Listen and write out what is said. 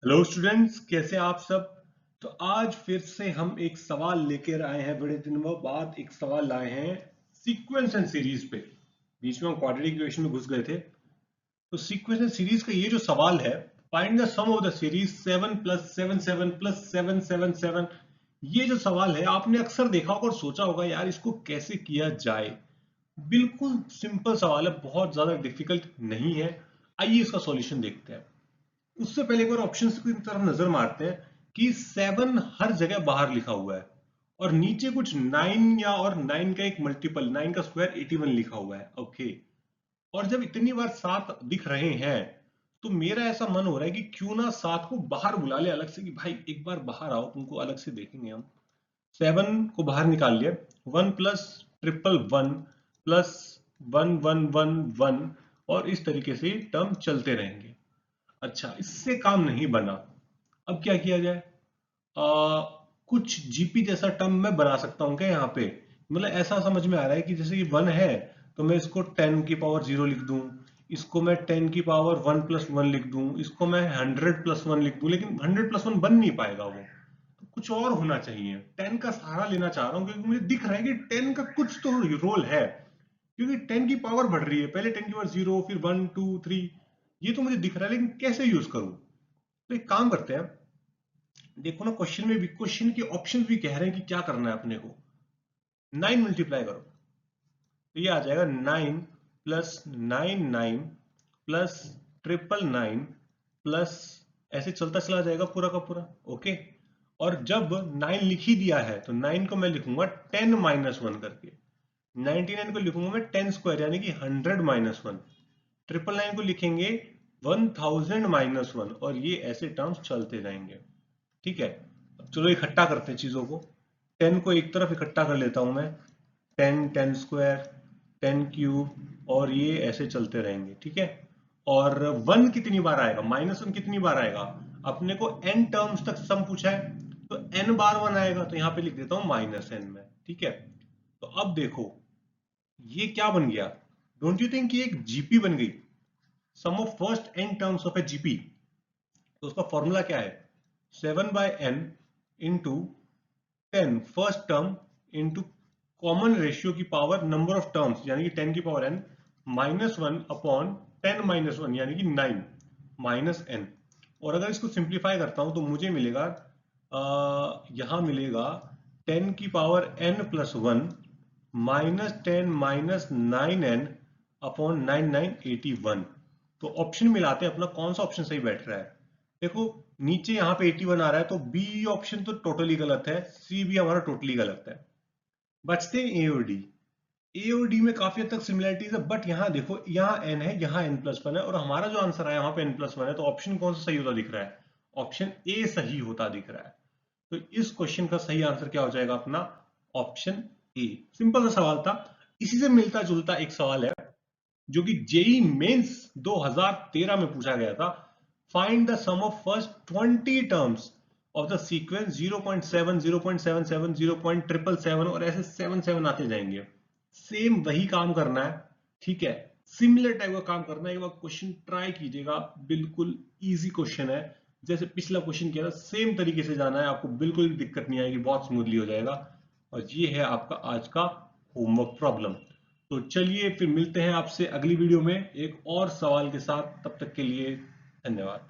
Hello students, कैसे आप सब। तो आज फिर से हम एक सवाल लेकर आए हैं। बड़े दिनों बाद एक सवाल लाए हैं सीक्वेंस एंड सीरीज पे। बीच में हम क्वाड्रेटिक इक्वेशन में घुस गए थे। तो सीक्वेंस एंड सीरीज का ये जो सवाल है, find the sum of the series 7 plus 7 7 plus 7 7 7। ये जो सवाल है आपने अक्सर देखा होगा और सोचा होगा यार इसको कैसे किया जाए। बिल्कुल सिंपल सवाल है, बहुत ज्यादा डिफिकल्ट नहीं है। आइए इसका सॉल्यूशन देखते हैं। उससे पहले एक बार ऑप्शंस की तरफ नजर मारते हैं कि 7 हर जगह बाहर लिखा हुआ है और नीचे कुछ 9 या और 9 का एक मल्टीपल 9 का स्क्वायर 81 लिखा हुआ है। ओके। और जब इतनी बार 7 दिख रहे हैं तो मेरा ऐसा मन हो रहा है कि क्यों ना 7 को बाहर बुला ले अलग से, कि भाई एक बार बाहर आओ, तुमको अलग से देखेंगे हम। 7 को बाहर निकाल लिया। 1 प्लस ट्रिपल 1 प्लस 1 1 1 1 और इस तरीके से टर्म चलते रहेंगे। अच्छा, इससे काम नहीं बना। अब क्या किया जाए। कुछ जीपी जैसा टर्म मैं बना सकता हूँ क्या यहाँ पे। मतलब ऐसा समझ में आ रहा है कि जैसे ये 1 है तो मैं इसको 10 की पावर 0 लिख दूं। इसको मैं 10 की पावर 1 प्लस 1 लिख दूं। इसको मैं 100 प्लस 1 लिख दूं, लेकिन 100 प्लस 1 बन नहीं पाएगा वो। तो कुछ और होना चाहिए। 10 का सहारा लेना चाह रहा हूँ क्योंकि मुझे दिख रहा है कि 10 का कुछ तो रोल है। क्योंकि 10 की पावर बढ़ रही है, पहले 10 की पावर 0, फिर 1 2 3। ये तो मुझे दिख रहा है, लेकिन कैसे यूज करूं। तो एक काम करते हैं। देखो ना, क्वेश्चन में भी, क्वेश्चन के ऑप्शन भी कह रहे हैं कि क्या करना है अपने को। 9 मल्टीप्लाई करो तो ये आ जाएगा 9 प्लस 9 प्लस 999 प्लस, ऐसे चलता चला जाएगा पूरा का पूरा। ओके। और जब 9 लिख ही दिया है तो 9 को मैं लिखूंगा 10 माइनस 1 करके। 99 को लिखूंगा मैं 10 स्क्वायर यानी कि 100 माइनस 1। 999 को लिखेंगे 1000 माइनस 1, और ये ऐसे टर्म्स चलते जाएंगे। ठीक है। अब चलो इकट्ठा करते हैं चीजों को। 10 को एक तरफ इकट्ठा कर लेता हूं मैं। 10 10 स्क्वायर 10 क्यूब, और ये ऐसे चलते रहेंगे। ठीक है। और 1 कितनी बार आएगा, -1 कितनी बार आएगा। अपने को n टर्म्स तक सम पूछा है तो n बार 1 आएगा, तो यहां पे लिख देता हूं -n में। ठीक है। तो अब देखो ये क्या बन गया। डोंट यू थिंक ये एक जीपी बन गई। Sum of first n terms of a GP. तो उसका फॉर्मूला क्या है। 7/n into 10 first term into common ratio की पावर नंबर ऑफ टर्म्स यानी कि 10 की पावर n -1 अपॉन 10 माइनस 1 यानी कि 9 माइनस n। और अगर इसको सिंप्लीफाई करता हूं तो मुझे मिलेगा, यहां मिलेगा 10 की power n plus 1 -10 minus 9n upon 9981। तो ऑप्शन मिलाते हैं अपना, कौन सा ऑप्शन सही बैठ रहा है। देखो, नीचे यहाँ पे 81 आ रहा है तो बी ऑप्शन तो टोटली गलत है, सी भी हमारा टोटली गलत है। बचते हैं ए और डी। ए और डी में काफी हद तक सिमिलरिटीज है, बट यहाँ देखो, यहाँ एन है, यहाँ एन प्लस वन है, और हमारा जो आंसर है वहां पे एन प्लस वन है। तो ऑप्शन कौन सा सही होता दिख रहा है। ऑप्शन ए सही होता दिख रहा है। तो इस क्वेश्चन का सही आंसर क्या हो जाएगा अपना, ऑप्शन ए। सिंपल सा सवाल था। इसी से मिलता जुलता एक सवाल है जो कि जेई मेंस 2013 में पूछा गया था। Find the sum of first 20 terms of the sequence 0.7 0.77 0.777 और ऐसे 77 आते जाएंगे। सेम वही काम करना है। ठीक है। सिमिलर टाइप का काम करना है। एक बार क्वेश्चन ट्राई कीजिएगा, बिल्कुल इजी क्वेश्चन है। जैसे पिछला क्वेश्चन किया था सेम तरीके से जाना है, आपको बिल्कुल दिक्कत नहीं आएगी, बहुत स्मूथली हो जाएगा। और ये है आपका आज का होमवर्क प्रॉब्लम। तो चलिए फिर मिलते हैं आपसे अगली वीडियो में एक और सवाल के साथ। तब तक के लिए धन्यवाद।